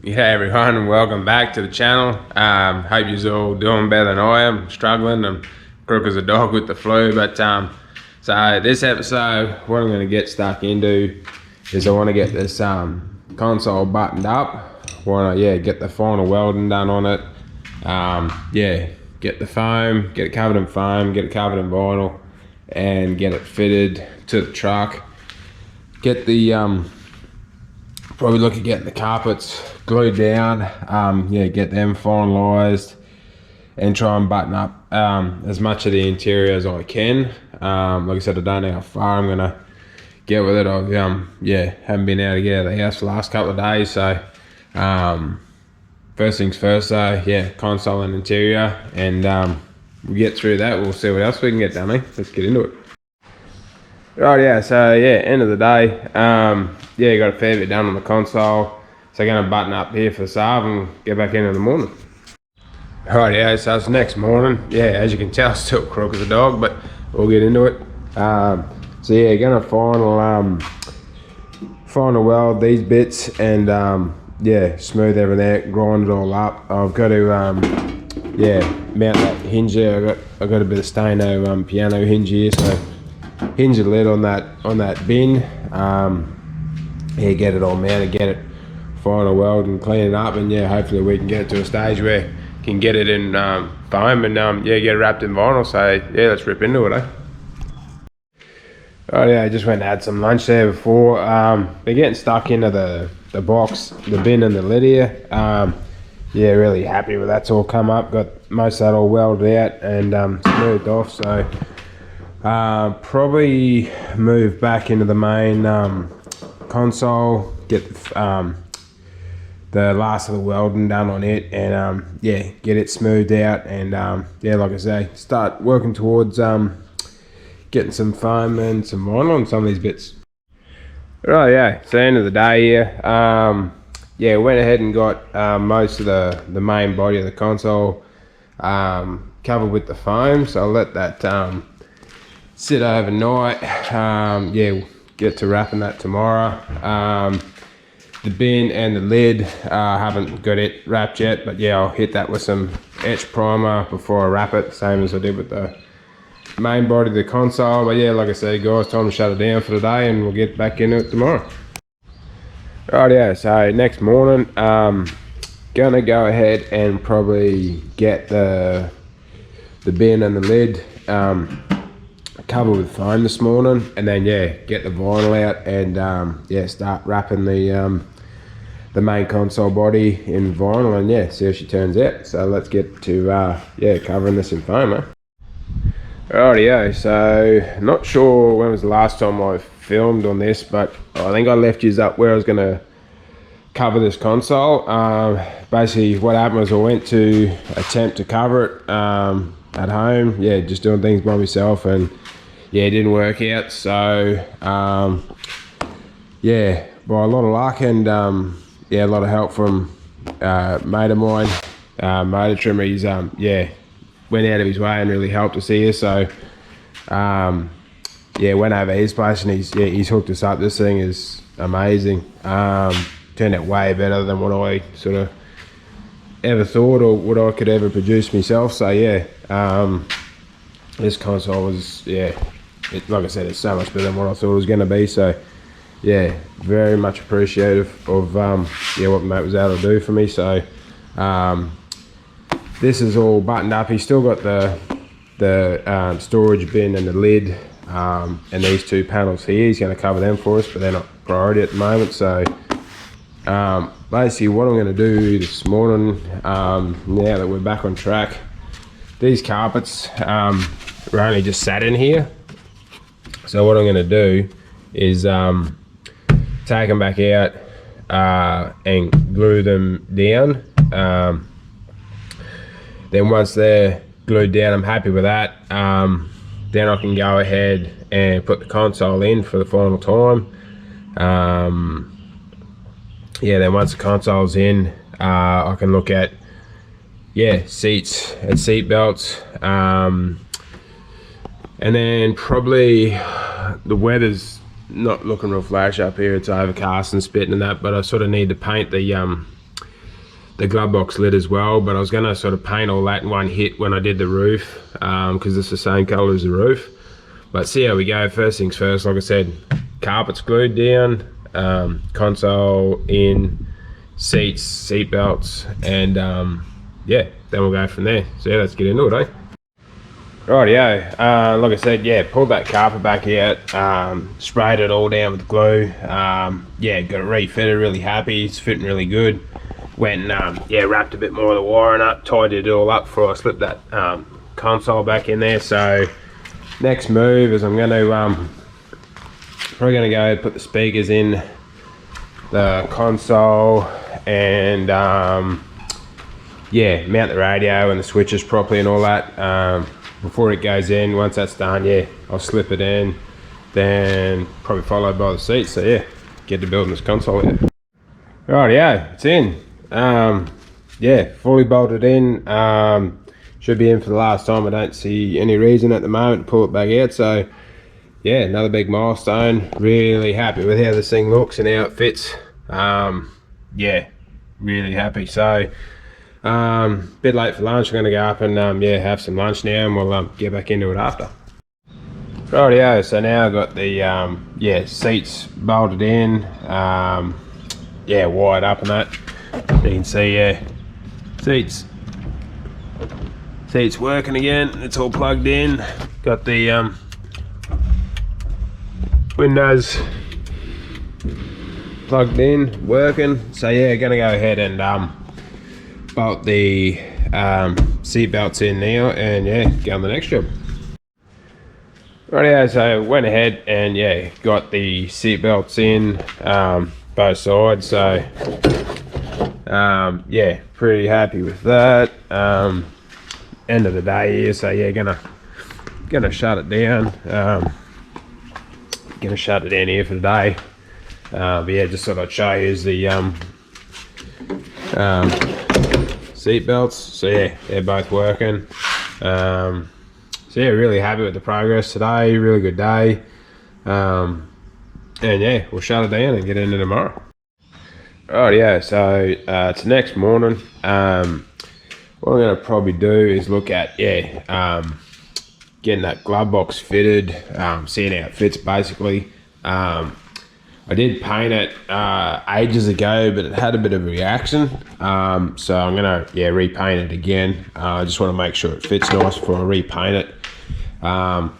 Yeah, everyone, and welcome back to the channel. Hope you're all doing better than I am. Struggling, I'm crook as a dog with the flu. But so this episode, what I'm going to get stuck into is I want to get this console buttoned up. Want to get the final welding done on it. Get the foam, get it covered in foam, get it covered in vinyl, and get it fitted to the truck. Get the probably look at getting the carpets glued down, get them finalised and try and button up as much of the interior as I can. Like I said, I don't know how far I'm gonna get with it. I've haven't been able to get out of the house the last couple of days, so first things first though, console and interior, and we'll get through that. We'll see what else we can get done. Let's get into it. Right, end of the day, you got a fair bit done on the console, so I'm going to button up here for the Saab and get back in the morning. Right, so it's next morning. As you can tell, still crook as a dog, but we'll get into it. Going to final weld these bits and smooth everything out, grind it all up. I've got to mount that hinge there. I've got a bit of Stano piano hinge here, so hinge the lid on that bin. Get it all mounted, get it final weld and clean it up, and hopefully we can get it to a stage where we can get it in foam and get it wrapped in vinyl. So let's rip into it. I just went and had some lunch there before. Been getting stuck into the box, the bin and the lid here. Really happy with that's all come up. Got most of that all welded out and smoothed off, so probably move back into the main console, get the last of the welding done on it, and get it smoothed out, and like I say, start working towards getting some foam and some vinyl on some of these bits. Right, so end of the day here, went ahead and got most of the main body of the console covered with the foam, so I'll let that sit overnight. Get to wrapping that tomorrow. The bin and the lid, haven't got it wrapped yet, but I'll hit that with some etch primer before I wrap it, same as I did with the main body of the console. But like I said, guys, time to shut it down for the day, and we'll get back into it tomorrow. Right, so next morning, gonna go ahead and probably get the bin and the lid covered with foam this morning, and then get the vinyl out and start wrapping the main console body in vinyl and see how she turns out. So let's get to covering this in foam. Rightio, so not sure when was the last time I filmed on this, but I think I left you up where I was going to cover this console. Basically what happened was I went to attempt to cover it at home, just doing things by myself, and it didn't work out. So by a lot of luck and a lot of help from a mate of mine, motor trimmer, he's went out of his way and really helped us here. So went over his place and he's hooked us up. This thing is amazing. Turned out way better than what I sort of ever thought or what I could ever produce myself. So this console was like I said, it's so much better than what I thought it was going to be. So very much appreciative of what my mate was able to do for me. So this is all buttoned up. He's still got the storage bin and the lid and these two panels here. He's going to cover them for us, but they're not priority at the moment. So basically what I'm going to do this morning, now that we're back on track, these carpets are only just sat in here. So what I'm going to do is take them back out and glue them down. Then once they're glued down, I'm happy with that. Then I can go ahead and put the console in for the final time. Then once the console's in, I can look at seats and seat belts, and then probably the weather's not looking real flash up here. It's overcast and spitting and that, but I sort of need to paint the the glove box lid as well, but I was gonna sort of paint all that in one hit when I did the roof, because it's the same color as the roof. But see how we go. First things first, like I said, carpet's glued down, console in, seats, seat belts, and yeah, then we'll go from there. So yeah, let's get into it, eh? Rightio, like I said, yeah, pulled that carpet back out, sprayed it all down with glue, yeah, got it refitted, really happy, it's fitting really good. Went and yeah, wrapped a bit more of the wiring up, tidied it all up before I slipped that console back in there. So next move is I'm going to probably going to go put the speakers in the console and yeah, mount the radio and the switches properly and all that before it goes in. Once that's done, yeah, I'll slip it in, then probably followed by the seats. So yeah, get to building this console here. Rightio, it's in. Yeah, fully bolted in. Should be in for the last time. I don't see any reason at the moment to pull it back out. So yeah, another big milestone. Really happy with how this thing looks and how it fits. Yeah, really happy. So bit late for lunch. I'm gonna go up and yeah, have some lunch now, and we'll get back into it after. Rightio, so now I've got the yeah, seats bolted in, yeah, wired up and that. You can see, yeah, seats working again. It's all plugged in. Got the windows plugged in, working. So yeah, gonna go ahead and bolt the seat belts in now, and yeah, go on the next job. Rightio, so went ahead and yeah, got the seat belts in both sides. So yeah, pretty happy with that. End of the day here, so yeah, gonna shut it down. Gonna shut it down here for the day. But yeah, just thought I'd show you the seat belts. So yeah, they're both working. So yeah, really happy with the progress today. Really good day. And yeah, we'll shut it down and get into tomorrow. Rightio, so it's the next morning. What I'm going to probably do is look at, yeah, getting that glove box fitted, seeing how it fits basically. I did paint it ages ago, but it had a bit of a reaction. So I'm going to, yeah, repaint it again. I just want to make sure it fits nice before I repaint it. And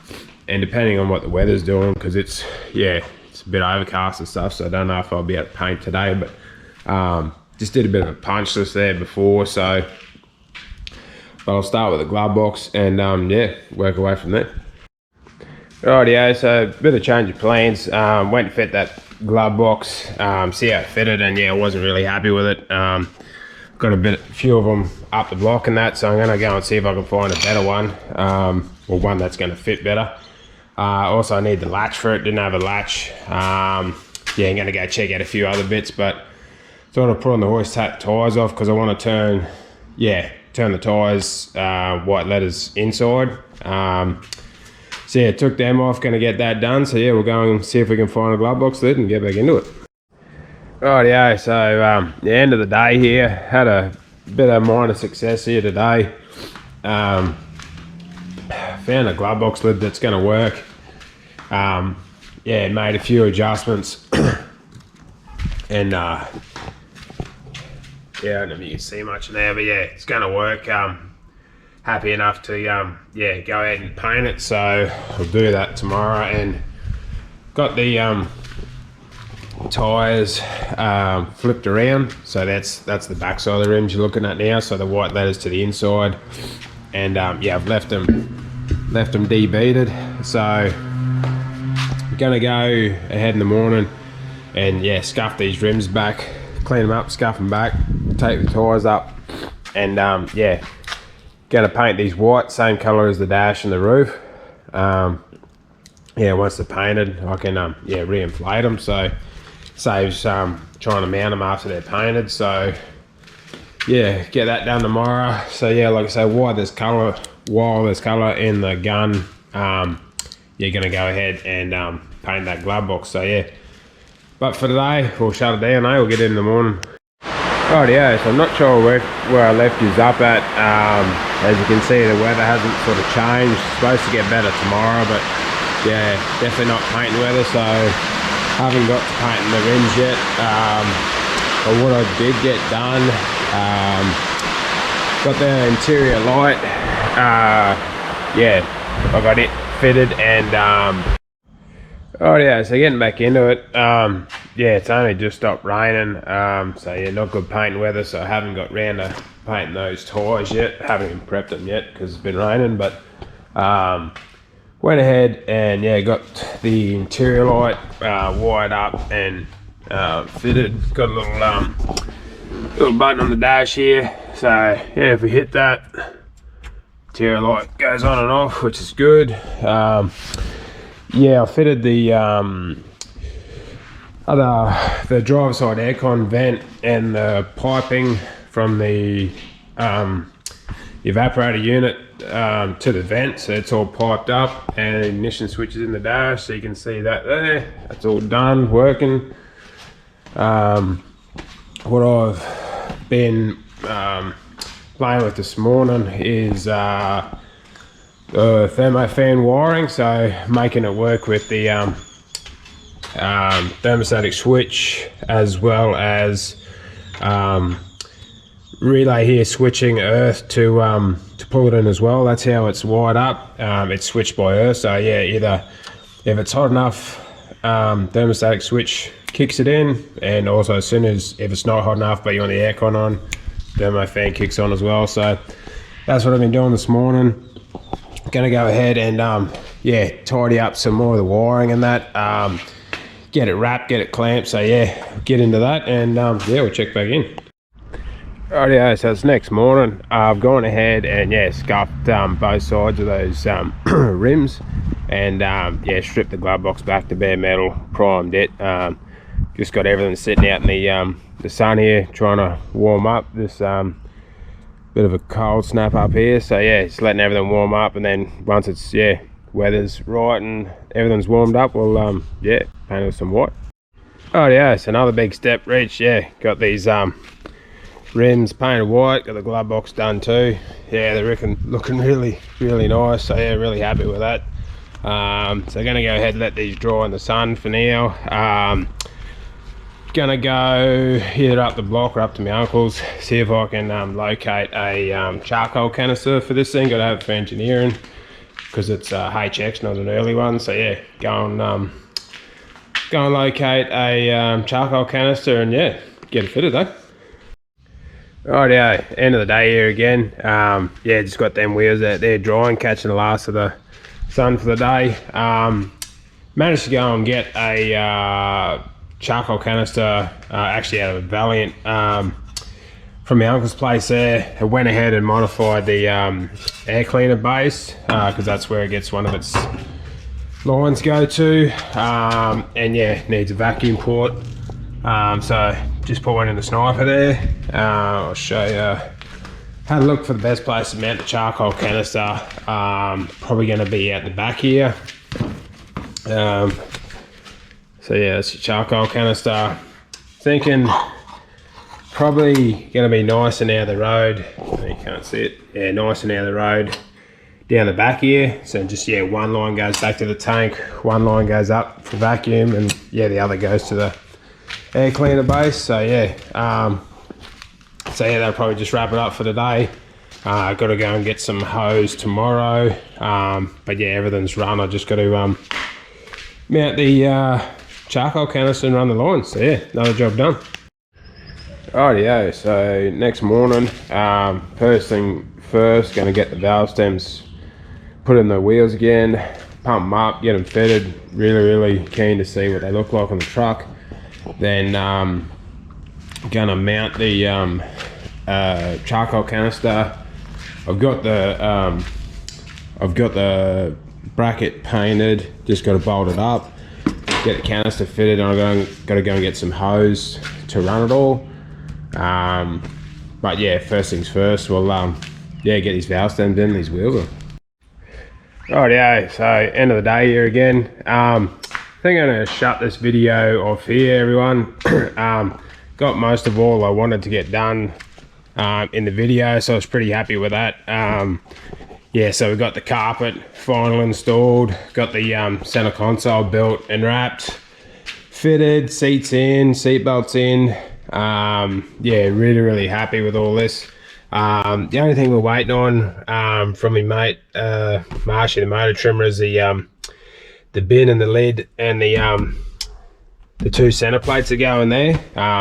depending on what the weather's doing, because it's, yeah, it's a bit overcast and stuff, so I don't know if I'll be able to paint today, but just did a bit of a punch list there before, so but I'll start with the glove box and yeah, work away from there. Rightio, so a bit of change of plans. Went to fit that glove box, see how it fitted, and yeah, I wasn't really happy with it. Got a few of them up the block and that, so I'm gonna go and see if I can find a better one, or one that's gonna fit better. Also I need the latch for it, didn't have a latch. Yeah, I'm gonna go check out a few other bits, but thought I'd put on the hoist tyres off because I want to turn the tyres white letters inside. So yeah, took them off, gonna get that done. So yeah, we'll go and see if we can find a glove box lid and get back into it. Rightio, so the end of the day here, had a bit of minor success here today. Found a glove box lid that's gonna work. Yeah, made a few adjustments and yeah, I don't know if you can see much there, but yeah, it's gonna work. Happy enough to yeah, go ahead and paint it, so I'll do that tomorrow. And got the tires flipped around, so that's the back side of the rims you're looking at now, so the white letters to the inside. And yeah, I've left them debeaded, so I'm gonna go ahead in the morning and yeah, scuff these rims back, clean them up, scuff them back, take the tyres up, and yeah, gonna paint these white, same colour as the dash and the roof. Yeah, once they're painted, I can yeah, re-inflate them, so saves trying to mount them after they're painted. So yeah, get that done tomorrow. So yeah, like I say, while there's colour in the gun, you're gonna go ahead and paint that glove box. So yeah, but for today we'll shut it down. We'll get in the morning. Rightio, so I'm not sure where I left you up at. As you can see, the weather hasn't sort of changed. It's supposed to get better tomorrow, but yeah, definitely not painting weather, so haven't got to painting the rims yet. But what I did get done, got the interior light. Yeah, I got it fitted, and yeah, so getting back into it. Yeah, it's only just stopped raining, so yeah, not good painting weather, so I haven't got round to painting those tyres yet. Haven't even prepped them yet because it's been raining, but went ahead and yeah, got the interior light wired up and fitted. Got a little button on the dash here, so yeah, if we hit that, interior light goes on and off, which is good. Yeah, I fitted the driver's side aircon vent and the piping from the evaporator unit to the vent, so it's all piped up, and the ignition switch is in the dash, so you can see that there. That's all done, working. What I've been playing with this morning is thermofan wiring, so making it work with the thermostatic switch, as well as relay here switching earth to pull it in as well. That's how it's wired up. It's switched by earth, so yeah, either if it's hot enough, thermostatic switch kicks it in, and also as soon as if it's not hot enough but you want the aircon on, thermofan kicks on as well. So that's what I've been doing this morning. Gonna go ahead and yeah, tidy up some more of the wiring and that, get it wrapped, get it clamped. So yeah, get into that, and yeah, we'll check back in. Rightio, so it's next morning. I've gone ahead and yeah, scuffed both sides of those rims, and yeah, stripped the glove box back to bare metal, primed it. Just got everything sitting out in the sun here, trying to warm up. This bit of a cold snap up here, so yeah, just letting everything warm up, and then once it's, yeah, weather's right and everything's warmed up, we'll yeah, paint it with some white. Oh yeah, so another big step reached. Yeah, got these rims painted white, got the glove box done too. Yeah, they're looking really nice, so yeah, really happy with that. So gonna go ahead and let these dry in the sun for now. Gonna go either up the block or up to my uncle's, see if I can locate a charcoal canister for this thing. Gotta have it for engineering because it's HX, not an early one. So yeah, go and locate a charcoal canister and yeah, get it fitted though. Rightio, end of the day here again. Yeah, just got them wheels out there drying, catching the last of the sun for the day. Managed to go and get a charcoal canister, actually out of a Valiant, from my uncle's place there. I went ahead and modified the air cleaner base, because that's where it gets one of its lines go to, and yeah, needs a vacuum port. So just put one in the sniper there. I'll show you. Had a look for the best place to mount the charcoal canister. Probably going to be out the back here. So yeah, that's your charcoal canister. Thinking probably going to be nice and out of the road. You can't see it. Yeah, nice and out of the road down the back here. So just yeah, one line goes back to the tank, one line goes up for vacuum, and yeah, the other goes to the air cleaner base. So yeah, that'll probably just wrap it up for today. Got to go and get some hose tomorrow. But yeah, everything's run. I just got to mount the charcoal canister and run the line. So yeah, another job done. Rightio, so next morning, first thing first, going to get the valve stems put in the wheels again, pump them up, get them fitted. Really keen to see what they look like on the truck. Then gonna mount the charcoal canister. I've got the bracket painted, just got to bolt it up, get the canister fitted, and I've got to go and get some hose to run it all. But yeah, first things first, we'll yeah, get these valve stems in, these wheels on. Rightio, so end of the day here again. I think I'm going to shut this video off here, everyone. got most of all I wanted to get done in the video, so I was pretty happy with that. Yeah, so we got the carpet final installed, got the center console built and wrapped, fitted, seats in, seat belts in. Yeah, really happy with all this. The only thing we're waiting on from my mate Marshy, the motor trimmer, is the bin and the lid and the two center plates that go in there.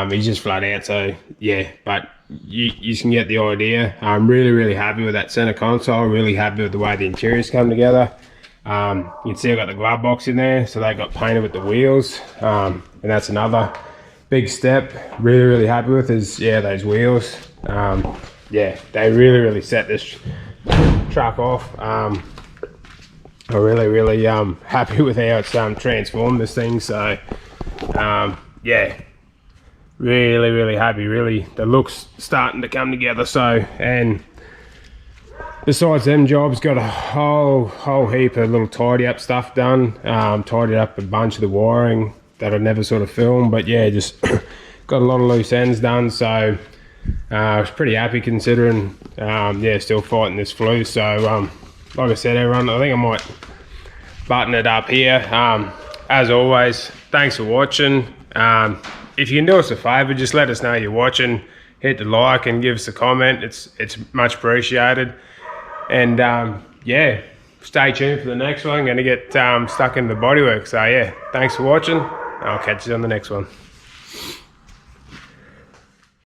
He's just flat out, so yeah, but you can get the idea. I'm really happy with that center console, really happy with the way the interiors come together. You can see I've got the glove box in there, so they got painted with the wheels, and that's another big step. Really happy with is, yeah, those wheels. Yeah, they really set this truck off. I'm really happy with how it's transformed this thing. So yeah, really happy. Really, the look's starting to come together. So, and besides them jobs, got a whole heap of little tidy up stuff done. Tidied up a bunch of the wiring that I never sort of filmed, but yeah, just got a lot of loose ends done. So I was pretty happy considering, yeah, still fighting this flu. So like I said, everyone, I think I might button it up here. As always, thanks for watching. If you can do us a favor, just let us know you're watching, hit the like and give us a comment. It's much appreciated. And yeah, stay tuned for the next one. I'm gonna get stuck in the bodywork. So yeah, thanks for watching. I'll catch you on the next one.